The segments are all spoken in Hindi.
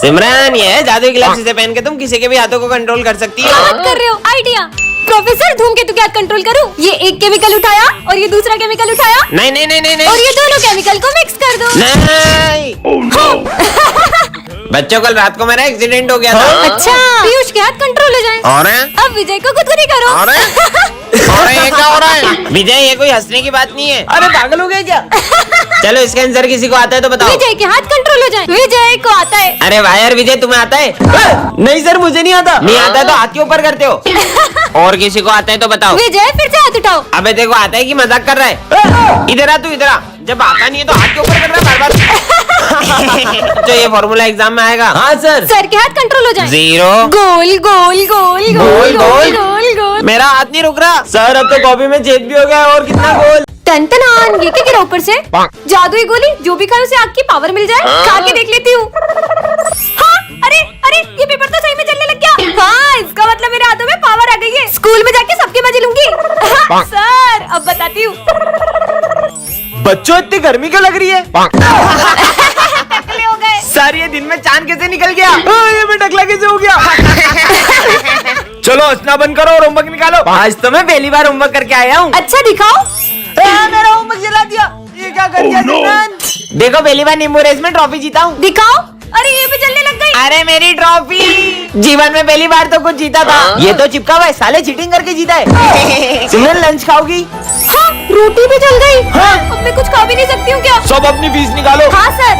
सिमरन, ये है जादुई ग्लव्स, इसे पहन के तुम किसी के भी हाथों को कंट्रोल कर सकती क्या हो। बात कर रहे हो? आइडिया। प्रोफेसर, धूमकेतु क्या कंट्रोल करूं? ये एक केमिकल उठाया और ये दूसरा केमिकल उठाया नहीं नहीं नहीं नहीं और नहीं ये दोनों केमिकल को मिक्स कर दूं। नहीं। बच्चों, कल रात को मेरा एक्सीडेंट हो गया था। अच्छा, पीयूष के हाथ कंट्रोल हो जाए। और अब विजय को खुद करो। और ये क्या हो रहा है? विजय, ये कोई हंसने की बात नहीं है। अरे पागल हो गए क्या? चलो, इसका आंसर किसी को आता है तो बताओ। विजय के हाथ कंट्रोल हो जाए। विजय को आता है। अरे वाह यार विजय, तुम्हें आता है? नहीं सर, मुझे नहीं आता। नहीं आता है तो हाथ के ऊपर करते हो। और किसी को आता है तो बताओ। विजय, फिर से हाथ उठाओ। अबे देखो, आता है कि मजाक कर रहा है? इधर आ, तू इधर आ। जब आता नहीं है तो हाथ के ऊपर कर रहा है बार बार। तो ये फॉर्मूला एग्जाम में आएगा। हाँ सर। सर के हाथ कंट्रोल हो जाए। 0 गोल गोल गोल गोल गोल गोल गोल। मेरा हाथ नहीं रुक रहा सर। अब तो कॉपी में छेद भी हो गया। और कितना गोल? टन ये क्या गिरा ऊपर से? जादुई गोली, जो भी खाए उसे आग की पावर मिल जाए। खा के देख लेती हूँ। हाँ, अरे अरे, ये पेपर तो सही में जलने लग गया। हाँ, इसका मतलब मेरे हाथों में पावर आ गई है। स्कूल में जाके सबके मजे लूंगी। सर, अब बताती हूँ। बच्चों, इतनी गर्मी क्यों लग रही है? टकले हो गए। सर, ये दिन में चांद कैसे निकल गया? ये मैं टकला कैसे हो गया? चलो, हंसना बंद करो और होमवर्क निकालो। आज तो मैं पहली बार होमवर्क करके आया हूँ। अच्छा, दिखाओ। मेरा होमवर्क जला दिया। ये क्या कर दिया सिमरन? देखो, पहली बार नींबू रेस में ट्रॉफी जीता हूँ। दिखाओ। अरे, ये भी जलने लग गई। अरे मेरी ट्रॉफी। जीवन में पहली बार तो कुछ जीता था। ये तो चिपका हुआ है, साले चीटिंग करके जीता है। सिमरन, लंच खाओगी? हाँ, रोटी भी जल गई। हाँ। अब मैं कुछ खा भी नहीं सकती हूँ क्या? सब अपनी फीस निकालो। हाँ सर,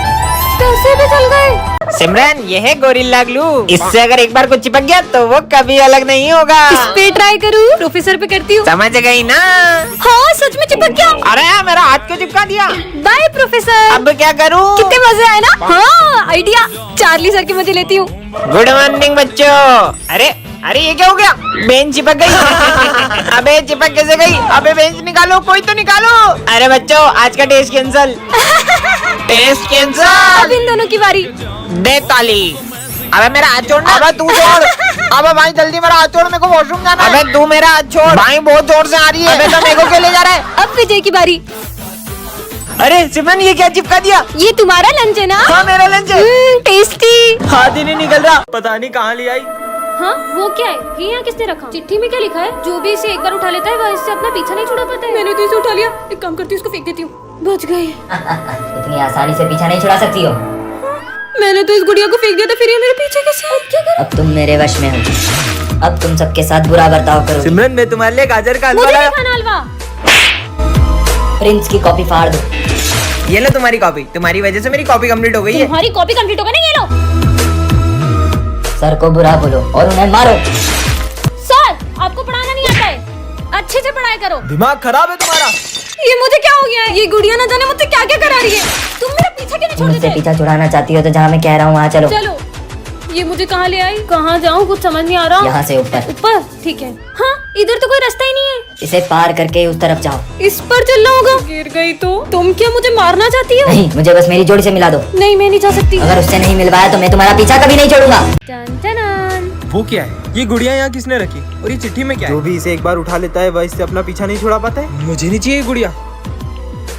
पैसे भी जल गए। सिमरन, ये है गोरिल्ला ग्लू। इससे अगर एक बार कुछ चिपक गया तो वो कभी अलग नहीं होगा। इस पे ट्राई करूँ? प्रोफेसर पे करती हूँ। समझ गई ना? हाँ, सच में चिपक गया। अरे मेरा हाथ क्यों चिपका दिया? By professor. अब क्या करूँ? कितने मजे आए ना? हाँ, आइडिया। चार्ली सर की मजे लेती हूँ। गुड मॉर्निंग बच्चों। अरे अरे, ये क्या हो गया? बेंच चिपक गई। अबे चिपक कैसे गई? अबे बेंच निकालो, कोई तो निकालो। अरे बच्चों, आज का टेस्ट कैंसल। Test cancel. अब इन दोनों की बारी। दे ताली। अबे मेरा हाथ छोड़ना। अबे तू छोड़। अबे भाई जल्दी मेरा हाथ छोड़, मेरे को वॉशरूम जाना है। अबे तू मेरा हाथ छोड़ भाई, बहुत जोर से आ रही है। अबे तो मेरे को क्यों ले जा रहा है? अब विजय की बारी। अरे सिमरन, ये क्या चिपका दिया? ये तुम्हारा लंच है ना? हाँ, मेरा लंच है। टेस्टी। हाथ ही नहीं निकल रहा, पता नहीं कहाँ ले आई। हाँ, वो क्या है? ये यहाँ किसने रखा? चिट्ठी में क्या लिखा है? जो भी इसे एक बार उठा लेता है वह इससे अपना पीछा नहीं छुड़ा पाता है। मैंने तो इसे उठा लिया। एक काम करती हूँ, इसको फेंक देती हूँ। बच गए। इतनी आसानी से पीछा नहीं छुड़ा सकती हो। मैंने तो इस गुड़िया को फेंक दिया था, फिर ये मेरे पीछे कैसे? अब क्या करूं? अब तुम मेरे वश में हो। अब तुम सबके साथ बुरा बर्ताव करो। सिमरन, मैं तुम्हारे लिए गाजर का हलवा मुझे लाया। नहीं खाना हलवा। प्रिंस की कॉपी फाड़ दो। ये लो तुम्हारी कॉपी। तुम्हारी वजह से मेरी कॉपी कंप्लीट हो गई है। तुम्हारी कॉपी कंप्लीट हो गई ना? ये लो। सर को बुरा बोलो और उन्हें मारो। सर, आपको पढ़ाना नहीं आता है? अच्छे से पढ़ाई करो। दिमाग खराब है तुम्हारा। ये मुझे क्या हो गया है? ये गुड़िया ना जाने मुझसे क्या क्या करा रही है। तुम मेरा पीछा क्यों नहीं छोड़ मुझसे देते? पीछा छुड़ाना चाहती हो तो जहाँ मैं कह रहा हूँ वहाँ चलो। चलो। ये मुझे कहाँ ले आई? कहाँ जाऊँ, कुछ समझ नहीं आ रहा। यहाँ से ऊपर। ऊपर? ठीक है। हाँ, इधर तो कोई रास्ता ही नहीं है। इसे पार करके उस तरफ जाओ। इस पर चलना होगा। गिर गई तो? तुम क्या मुझे मारना चाहती हो? नहीं, मुझे बस मेरी जोड़ी से मिला दो। नहीं, मैं नहीं जा सकती। अगर उससे नहीं मिलवाया तो मैं तुम्हारा पीछा कभी नहीं छोड़ूंगा। टन टनन। वो क्या है? ये गुड़िया यहाँ किसने रखी? और ये चिट्ठी में क्या है? जो भी इसे एक बार उठा लेता है वह इससे अपना पीछा नहीं छुड़ा पाता है। मुझे नहीं चाहिए ये गुड़िया।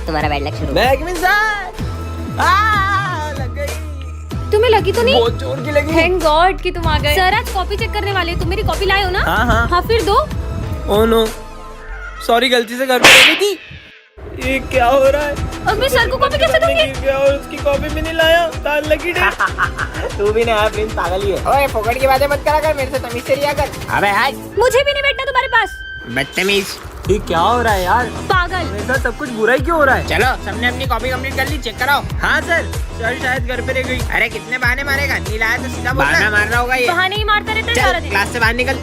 तुम्हारा बैड लक शुरू। बैगमिन सर, लग गई। तुम्हें लगी तो नहीं? बहुत जोर की लगी। थैंक गॉड कि तुम आ गए। सर, आज कॉपी चेक करने वाले। तुम मेरी कॉपी लाए हो ना? हाँ, हाँ। हाँ, फिर दो। ओह नो, सॉरी, गलती से घर पे रख दी थी। ये क्या हो रहा है? अब मैं सर को कॉपी कैसे दूंगी? गिर गया और उसकी कॉपी भी नहीं लाया। तार लगी डेट। तू भी नहीं आया, प्रिंस पागल ही है। ओए, फोकट की बातें मत करा कर, मेरे से तमीज से रिया कर। अबे हाय, मुझे भी नहीं बैठना तुम्हारे पास। बदतमीज। ये क्या हो रहा है यार? पागल। मेरे साथ सब कुछ बुरा ही क्यों हो रहा है? चलो, सबने अपनी कॉपी कंप्लीट कर ली, चेक कराओ। हाँ सर, सर शायद घर पे रह गई। अरे कितने बहाने मारेगा? नहीं लाया तो सीधा बोलना। बहाना मार रहा होगा ये। बहाने ही मारता रहता है सारा चल, दिन। क्लास से बाहर निकल।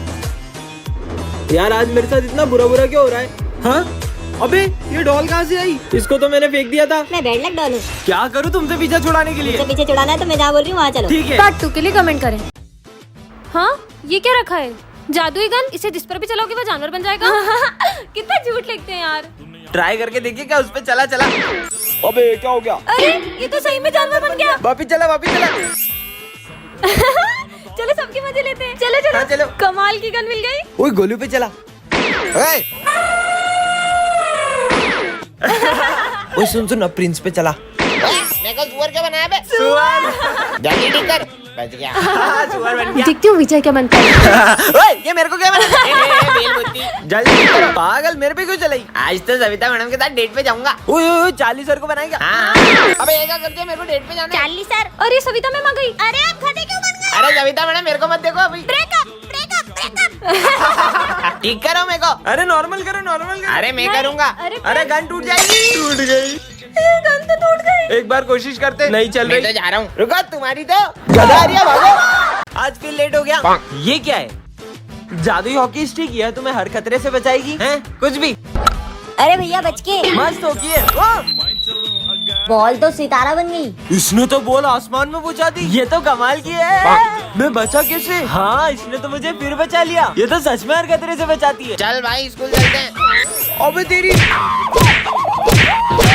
यार, आज मेरे साथ इतना बुरा बुरा क्यों हो रहा है? हाँ, अबे ये डॉल कहाँ से आई? इसको तो मैंने फेंक दिया था। मैं बैड लक डॉल हूँ। क्या करूँ तुमसे पीछा छुड़ाने के लिए? पीछे छुड़ाना है तो मैं जहाँ बोल रही हूँ वहाँ चलो। ठीक है। पार्ट 2 के लिए कमेंट करें। हाँ, ये क्या रखा है? जादुई गन। इसे जिस पर भी चलाओगे वो जानवर बन जाएगा। कितना झूठ लिखते हैं यार। ट्राई करके देखिए क्या उस पे चला। अबे क्या हो गया? अरे, ये तो सही में जानवर बन गया। वापिस चला। चलो, सबके मजे लेते हैं। चलो चलो। हाँ, चलो। कमाल की गन मिल गई। ओए, गोलू पे चला। ओए सुन सुन, अब प्रिंस पे चला। मेरे को सुअर क्या बनाया बे? सुअर। जल्दी ठीक कर। बच गया। हाँ, सुअर बन गया। देखती हूँ विजय क्या बनता है। ओए, ये मेरे को क्या बना? बेल बुद्धि। जल्दी करो। पागल, मेरे पे क्यों चलाई? आज तो सविता मैडम के साथ डेट पे जाऊंगा। ओए, चार्ली सर को बनाएगा। हाँ। अबे ये क्या करते हैं? मेरे को डेट पे जाना है। चार्ली सर, अरे सविता मैम आ गई। अरे आप गधे क्यों बन गए? अरे सविता मैडम, मेरे को मत देखो अभी। Breakup breakup breakup. ठीक करो मेरे को। अरे नॉर्मल करो, नॉर्मल करो। अरे मैं करूंगा। अरे गन टूट जाएगी। टूट गई। गन तो टूट गई। एक बार कोशिश करते। नहीं चल मैं रही। तो जा रहा हूँ। रुको, तुम्हारी तो गधा आ रही है, भागो। आज फिर लेट हो गया। ये क्या है? जादुई हॉकी स्टिक, यह तुम्हें हर खतरे से बचाएगी। हैं? कुछ भी। अरे भैया बच के। मस्त हॉकी है। बॉल तो सितारा बन गई। इसने तो बॉल आसमान में पहुंचा दी। ये तो कमाल की है। मैं बचा कैसे? हाँ, इसने तो मुझे फिर बचा लिया। ये तो सच में हर खतरे से बचाती है। चल भाई, स्कूल चलते हैं। अबे तेरी,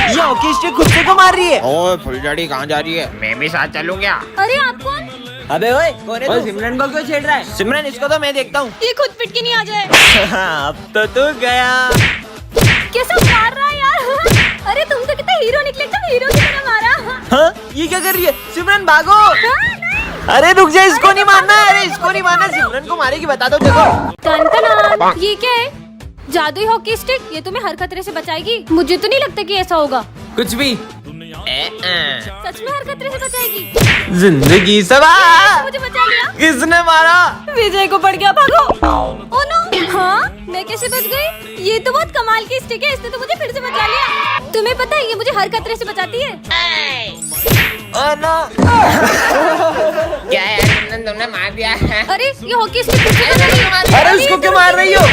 ये हॉकी स्टिक खुद से क्यों मार रही है? ओए, फुलझड़ी कहाँ जा रही है? मैं भी साथ चलूंगा। अरे आप कौन? अबे ओए, कौन है तू? सिमरन को क्यों छेड़ रहा है? सिमरन, इसको तो मैं देखता हूँ। ये खुद पिट के नहीं आ जाए। अब तो तू गया। कैसा मार रहा है यार। अरे तुम तो कितना हीरो निकले, एकदम हीरो की तरह मारा। हाँ, ये क्या कर रही है? सिमरन भागो। हाँ, नहीं। अरे रुक जा, इसको नहीं मारना। अरे इसको नहीं मारना। सिमरन को मारेगी, बता दो। देखो, टन-टन-टन। ये क्या है? जादुई हॉकी स्टिक, ये तुम्हें हर खतरे से बचाएगी। मुझे तो नहीं लगता कि ऐसा होगा। कुछ भी। सच में हर खतरे से बचाएगी। जिंदगी सवार। मुझे बचा लिया। किसने मारा? विजय को पड़ गया, भागो। Oh no. हाँ, मैं कैसे बच गई? ये तो बहुत कमाल की स्टिक है, इसने तो मुझे फिर से बचा लिया। तुम्हें पता है ये मुझे हर खतरे से बचाती है। क्या है यार, तुमने मार दिया है। अरे ये हॉकी स्टिक किसने बचा ली? अरे उसको क्यों मार रही हो?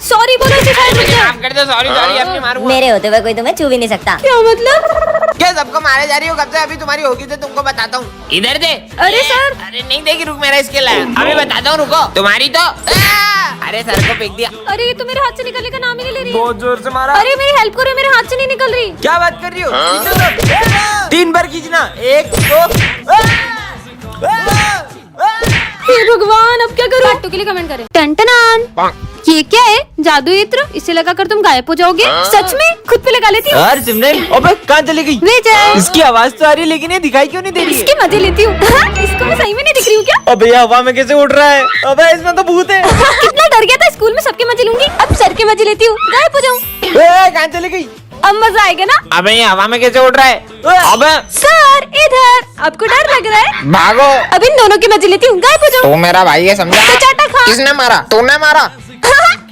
सॉरी बोलो इसे शायद मुझे मुझे। माफ कर दो। सॉरी सॉरी, अपनी मारूंगा। मेरे होते हुए कोई तुम्हें छू भी नहीं सकता। क्या मतलब? क्या सबको मारे जा रही हो? कब से? अभी तुम्हारी होगी तो तुमको बताता हूँ। इधर दे। अरे सर। अरे नहीं देगी, रुक, मेरा इसके लाया। अभी बताता हूँ, रुको। तुम्हारी तो अरे सर को फेंक दिया। अरे ये तो मेरे हाथ से निकलने का नाम ही नहीं ले रही है। बहुत जोर से मारा। अरे मेरी हेल्प करो, मेरे हाथ से नहीं निकल रही। क्या बात कर रही हो? खींचो तो। 3 बार खींचना। 1 2। हे भगवान, अब क्या करूं? पार्टू के लिए कमेंट करें। टन-टन-टन। ये क्या है? जादू इत्र, इसे लगाकर तुम गायब हो जाओगे। सच में? खुद पे लगा लेती हूँ। यार सिमरन, अबे कहाँ चली गई? विजय। इसकी आवाज तो आ रही है, लेकिन ये दिखाई क्यों नहीं दे रही है? इसके मजे लेती हूँ। इसको मैं सही में नहीं दिख रही हूँ क्या? अबे ये हवा में कैसे उड़ रहा है? अबे इसमें तो भूत है। कितना डर गया था। स्कूल में सबके मजे लूंगी, अब सर के मजे लेती हूँ। गायब हो जाऊँ। कहाँ चली गई? अब मजा आएगा ना? अबे ये हवा में कैसे उड़ रहा है? अबे सर इधर। आपको डर लग रहा है? भागो। अब इन दोनों के मजे लेती हूँ। गायब हो जाऊँ। तू मेरा भाई है, समझा? तो चाटा खा। किसने मारा? तूने मारा।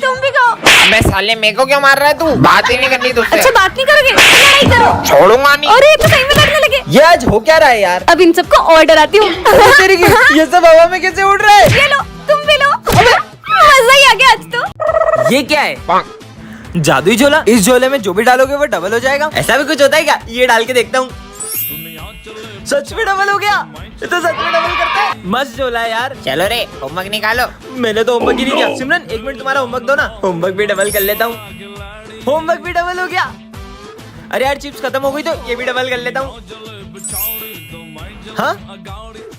तुम भी खाओ। अबे साले, मेरे को क्यों मार रहा है तू? बात ही नहीं करनी तुझसे। अच्छा बात नहीं करोगे? लड़ाई करो। छोड़ूंगा नहीं। और ये तो सही में लड़ने लगे। ये आज हो क्या रहा है यार? अब इन सबको और डराती हूँ। तेरी की, ये सब हवा में कैसे उड़ रहा है? ये लो, तुम भी लो। मजा ही आ गया आज तो। ये क्या है? जादुई झोला। इस झोले में जो भी डालोगे वो डबल हो जाएगा। ऐसा भी कुछ होता है क्या? ये डाल के देखता हूँ। सच में डबल हो गया। ये तो सच में डबल करता है। मस्त झोला है यार। चलो रे, होमवर्क निकालो। मैंने तो होमवर्क ही नहीं किया। सिमरन 1 मिनट, तुम्हारा होमवर्क दो ना। होमवर्क भी डबल कर लेता हूँ। होमवर्क भी डबल हो गया। अरे यार, चिप्स खत्म हो गई तो ये भी डबल कर लेता हूँ। हाँ,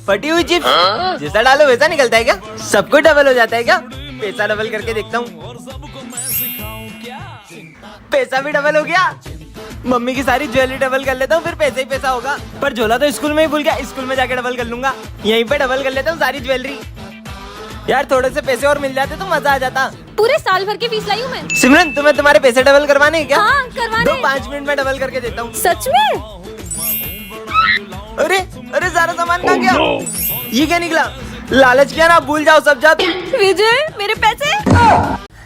फटी हुई चिप्स जैसा डालो वैसा निकलता है क्या? सब कुछ डबल हो जाता है क्या? पैसा डबल करके देखता हूँ। पैसा भी डबल हो गया। मम्मी की सारी ज्वेलरी डबल कर लेता हूँ, फिर पैसा ही पैसा होगा। पर झोला तो स्कूल में ही भूल गया। स्कूल में जाके डबल कर लूंगा। यहीं पे डबल कर लेता हूँ सारी ज्वेलरी। यार थोड़े से पैसे और मिल जाते तो मजा आ जाता। पूरे साल भर की फीस लाई हूँ मैं। सिमरन, तुम्हें तुम्हारे पैसे डबल करवाने हैं क्या? हाँ, करवाने। दो 5 मिनट में डबल करके देता हूँ। सच में? अरे अरे, सारा सामान कहाँ गया? ये क्या निकला? लालच किया ना, भूल जाओ सब जात। विजय, मेरे पैसे।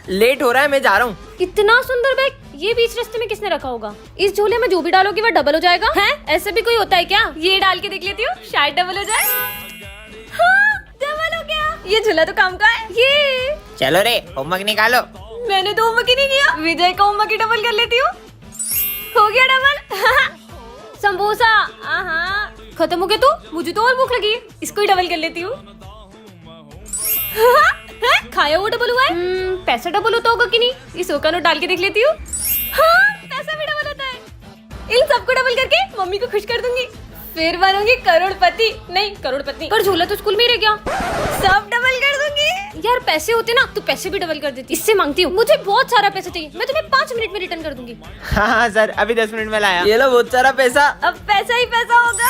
लेट हो रहा है, मैं जा रहा हूँ। इतना सुंदर बैग ये बीच रास्ते में किसने रखा होगा? इस झोले में जो भी डालोगे वो डबल हो जाएगा। हैं? ऐसे भी कोई होता है क्या? ये डाल के देख लेती हूँ, शायद डबल हो जाए। हाँ, डबल हो गया। ये झोला तो काम का है। ये चलो रे, होमवर्क निकालो। मैंने तो होमवर्क ही नहीं किया। विजय का होमवर्क ही डबल कर लेती हूँ। हो गया डबल। समोसा। हाँ, खत्म हो गया तो मुझे तो और भूख लगी है। इसको ही डबल कर लेती हूँ। खाया वो डबल हुआ है। पैसा डबल होता होगा कि नहीं? इस का नोट डाल के देख लेती हूँ। हाँ, पैसा भी डबल होता है। इन सबको डबल करके मम्मी को खुश कर दूंगी, फिर बनूंगी करोड़पति। नहीं, करोड़पति। पर झोला तो स्कूल में ही रह गया। सब डबल कर दूंगी। यार पैसे होते ना तो पैसे भी डबल कर देती। इससे मांगती हूँ, मुझे बहुत सारा पैसा चाहिए। मैं तुम्हें 5 मिनट में रिटर्न कर दूंगी। हाँ सर, अभी 10 मिनट में लाया। ये लो बहुत सारा पैसा। अब पैसा ही पैसा होगा।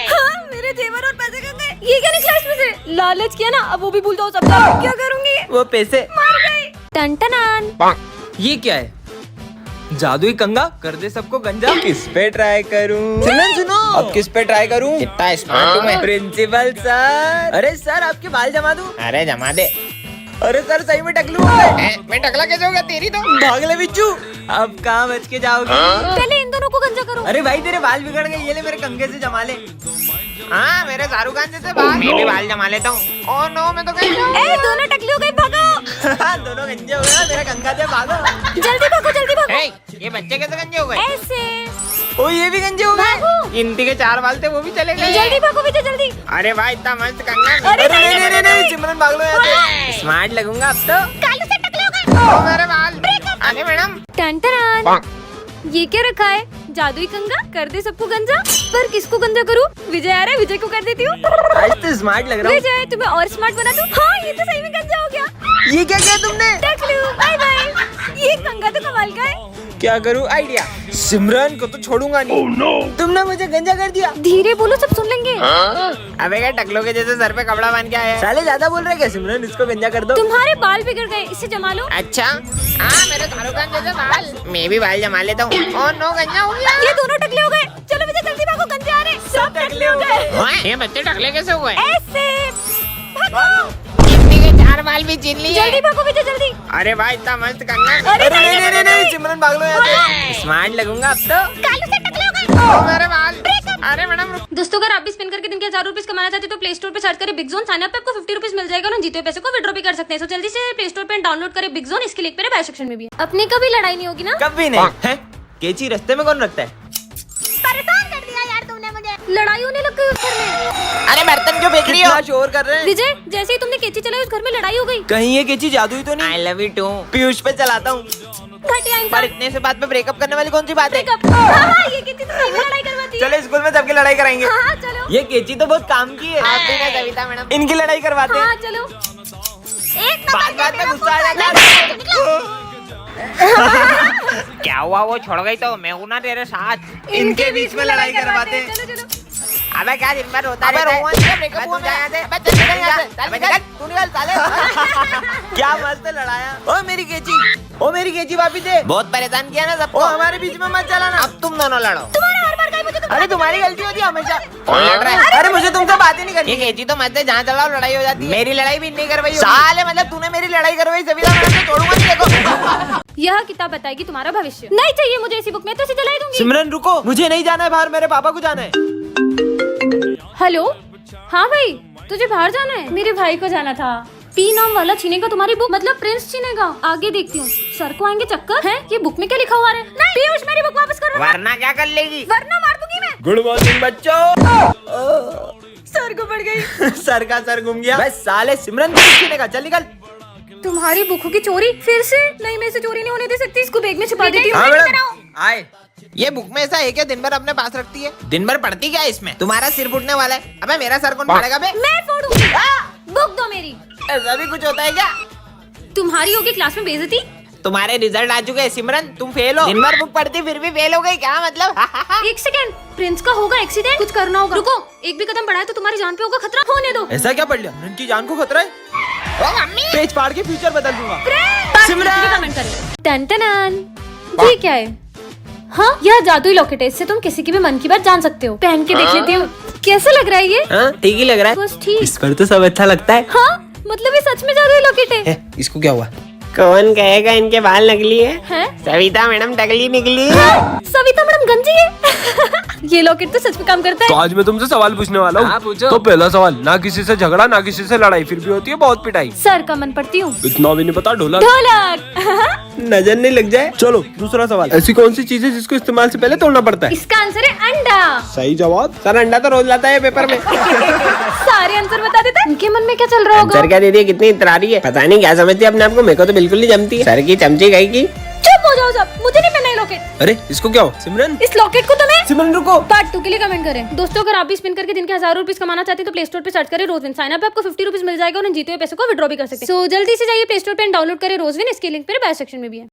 हाँ, मेरे जेवर और पैसे कहाँ गए? ये क्या निकला इसमें से? लालच किया ना, अब वो भी भूल जाओ सब। अब क्या करूंगी? वो पैसे। मर गई। टन ये क्या है? जादुई कंगा कर दे सबको गंजा। किस पे ट्राई करूं? सुनो अब किस पे ट्राई करूं? कितना स्मार्ट हूँ मैं। Principal sir. अरे सर आपके बाल जमा दूं? अरे जमा दे। अरे सर सही में टकलू हो गए। मैं टकला कैसे हो गया? तेरी तो भाग ले बिच्छू। अब कहाँ बच के जाओगे? पहले इन दोनों को गंजा करो। अरे भाई तेरे बाल बिगड़ गए, ये ले मेरे कंगे से जमा ले। हाँ मेरे शाहरुख खान जैसे बाल। मैं भी बाल जमा लेता हूँ। ओह नो मैं तो गई। ए दोनों टकली हो गई, भागो। दोनों गंजे हो गए ना, मेरा कंगा दे भागो। जल्दी भागो, जल्दी भागो। ए, ये बच्चे कैसे गंजे हो गए? ऐसे ओ ये भी गंजे हो गए। भागो, गिनती के 4 बाल थे वो भी चले गए। जल्दी भागो विजय, जल्दी। अरे भाई इतना मस्त कंगा। अरे नहीं नहीं नहीं नहीं सिमरन भाग लो यहाँ से। स्मार्ट लगूंगा अब तो। कालू से टकले हो गए। ओ मेरे बाल। अरे मैडम। टन ये क्या रखा है? जादुई कंगा कर दे सबको गंजा। पर किसको गंजा करूं? विजय आ रहा है, विजय को कर देती हूँ। आज तो स्मार्ट लग रहा हूँ। विजय तुम्हें और स्मार्ट बना दूं? हाँ ये तो सही में गंजा हो गया। ये क्या किया तुमने? टकलू बाय बाय। ये कंगा तो कमाल का है। क्या करूँ? आइडिया। सिमरन को तो छोड़ूंगा नहीं। तुमने मुझे गंजा कर दिया। धीरे बोलो, सब सुन लेंगे। अबे क्या टकलों के जैसे सर पे कपड़ा बांध के आया है? साले ज्यादा बोल रहे क्या? सिमरन इसको गंजा कर दो। तुम्हारे बाल बिगड़ गए, इसे जमा लो। अच्छा हाँ मेरे शाहरुख खान जैसे बाल। मैं भी बाल जमा लेता हूँ। ओह नो गंजा हो गया। ये दोनों टकले हो गए। चलो विजय जल्दी भागो, गंजे आ रहे। सब टकले हो गए। ओए, ये बच्चे टकले कैसे हुए? ऐसे भागो, गिनती के 4 बाल भी छीन लिए। जल्दी भागो विजय, जल्दी। अरे भाई इतना मस्त कंगा। अरे अरे नहीं नहीं नहीं सिमरन भाग लो यहाँ से। स्मार्ट लगूंगा अब तो। कालू से टकले हो गए। ओ मेरे बाल। अरे मैडम रुक। दोस्तों अगर आप भी स्पिन करके दिन के 1000 रुपीज कमाना चाहते हैं तो प्ले स्टोर पे सर्च करें बिग जोन। साइन अप पे आपको 50 रुपीज मिल जाएगा और उन जीते हुए पैसे को विड्रॉ भी कर सकते हैं। सो जल्दी से प्ले स्टोर पे डाउनलोड करें बिग जोन। इसके लिंक मेरे बाय सेक्शन में भी है। अपनी कभी लड़ाई नहीं होगी ना? कभी नहीं है। केची रास्ते में कौन रखता है? परेशान कर दिया यार तुमने मुझे। लड़ाई होने लग गई उस घर में। अरे बर्तन क्यों फेंक रही हो? कितना शोर कर रहे हैं। विजय जैसे ही तुमने केची चलाई उस घर में लड़ाई हो गई। कहीं ये केची जादुई तो नहीं? I love you too. Piyush पे चलाता हूँ। घटिया पर इंसान। इतने से बात पे ब्रेकअप करने वाली कौन सी बात है? हाँ, ये केची तो सही में लड़ाई करवाती है। चलो स्कूल में सबकी लड़ाई कराएंगे। हाँ चलो। ये केची तो बहुत काम की है। आप भी ना सविता मैडम। इनकी लड़ाई करवाते हैं। हाँ चलो। एक बात बात में गुस्सा आ जाता है। क्या हुआ? वो छोड़ गई तो मैं हूं ना तेरे साथ। इनके बीच में लड़ाई करवाते हैं। चलो चलो। अबे क्या दिन भर होता अबे रहता है? रोहन से breakup अबे हुआ तू जा है। यहाँ से। अबे चल निकल यहाँ से। चल निकल। तू निकल साले। क्या मस्त लड़ाया। ओ मेरी केची। ओ मेरी केची वापिस दे। बहुत परेशान किया ना सबको। ओ हमारे बीच में मत चलाना। अब तुम दोनों लड़ो। तुम्हारा हर बार का ही मुझे अरे तुम्हारी गलती होती है हमेशा। कौन लड़ रहा है? अरे मुझे तुमसे बात ही नहीं ये करनी। केजी तो मत है, जहाँ चलाओ लड़ाई हो जाती है। मेरी लड़ाई भी नहीं करवाई होगी। साले मतलब तूने मेरी लड़ाई करवाई। सविता मैडम से छोड़ूंगा नहीं देखो। यह किताब बताएगी तुम्हारा भविष्य। नहीं चाहिए मुझे ऐसी बुक में तो इसे जला दूंगी। सिमरन रुको, मुझे नहीं जाना है बाहर, मेरे पापा को जाना है। हेलो हाँ भाई, तुझे बाहर जाना है? मेरे भाई को जाना था। पी नाम वाला छीनेगा तुम्हारी बुक, मतलब प्रिंस छीनेगा। आगे देखती हूँ। सर को आएंगे चक्कर है? ये बुक में क्या लिखा हुआ है? नहीं पीयूष मेरी बुक वापस करो। वरना क्या कर लेगी? वरना मार दूंगी मैं। गुड मॉर्निंग बच्चों। सर को पड़ गई। सर का सर घूम गया। बस साले सिमरन को छीने का। चल निकल। तुम्हारी बुकों की चोरी फिर से? नहीं मैं इसे चोरी नहीं होने दे सकती। इसको बैग में छुपा देती हूँ। हाँ मैडम आए। ये बुक में ऐसा है क्या दिन भर अपने पास रखती है? दिन भर पढ़ती क्या है इसमें? तुम्हारा सिर फूटने वाला है। अबे मेरा सर कौन फाड़ेगा बे? मैं फोड़ूंगी। बुक दो मेरी। ऐसा भी कुछ होता है क्या? तुम्हारी होगी क्लास में बेइज्जती। तुम्हारे रिजल्ट आ चुके हैं सिमरन, तुम फेल हो। दिन भर बुक पढ़ती फिर भी फेल हो गई, क्या मतलब? एक सेकंड, प्रिंस का होगा एक्सीडेंट, कुछ करना होगा। रुको, एक भी कदम बढ़ाए तो तुम्हारी जान पे होगा खतरा। होने दो। ऐसा क्या पढ़ लिया? उनकी जान को खतरा है। ओ मम्मी, पेज फाड़ के फ्यूचर बदल दूंगा। सिमरन कमेंट करें। टन ये क्या है? हाँ यह जादुई लॉकेट है, इससे तुम किसी की भी मन की बात जान सकते हो। पहन के देख लेती हूँ कैसा लग रहा है ये। हाँ ठीक ही लग रहा है। बस ठीक। इस पर तो सब अच्छा लगता है। हाँ मतलब ये सच में जादुई लॉकेट है। इसको क्या हुआ? कौन कहेगा इनके बाल नकली है? हैं? सविता मैडम टकली निकली। सविता मैडम गंजी है। ये लॉकेट तो सच में काम करता तो है। आज मैं तुमसे सवाल पूछने वाला हाँ, हूँ। पूछो। तो पहला सवाल, ना किसी से झगड़ा ना किसी से लड़ाई, फिर भी होती है बहुत पिटाई। सर का मन पड़ती हूँ। इतना भी नहीं पता ढोलक। ढोलक। नजर नहीं लग जाए। चलो दूसरा सवाल, ऐसी कौन सी चीज है जिसको इस्तेमाल से पहले तोड़ना पड़ता है? इसका आंसर है अंडा। सही जवाब। सर अंडा तो रोज लाता है पेपर में। सारे आंसर बता देता है। इनके मन में क्या चल रहा होगा? सर क्या दीदी है, कितनी इतरारी है, पता नहीं क्या समझती है अपने आप को। मेरे को तो बिल्कुल नहीं जमती है। सर की चमची गई की। चुप हो जाओ सब, मुझे नहीं पहनना ये लॉकेट। अरे इसको क्या हो? सिमरन इस लॉकेट को तुम्हें सिमरन रुको। पार्ट 2 के लिए कमेंट करें। दोस्तों अगर आप भी स्पिन करके दिन के 1000 रुपीज कमाना चाहते हैं तो प्ले स्टोर पे सर्च करें रोजविन। साइन अप पे आपको 50 रुपीज मिल जाएगा और उन जीते हुए पैसे को विड्रॉ भी कर सकते हैं। सो जल्दी से जाइए प्ले स्टोर पे डाउनलोड करें रोजविन। इसके लिंक मेरे बायो सेक्शन में भी है।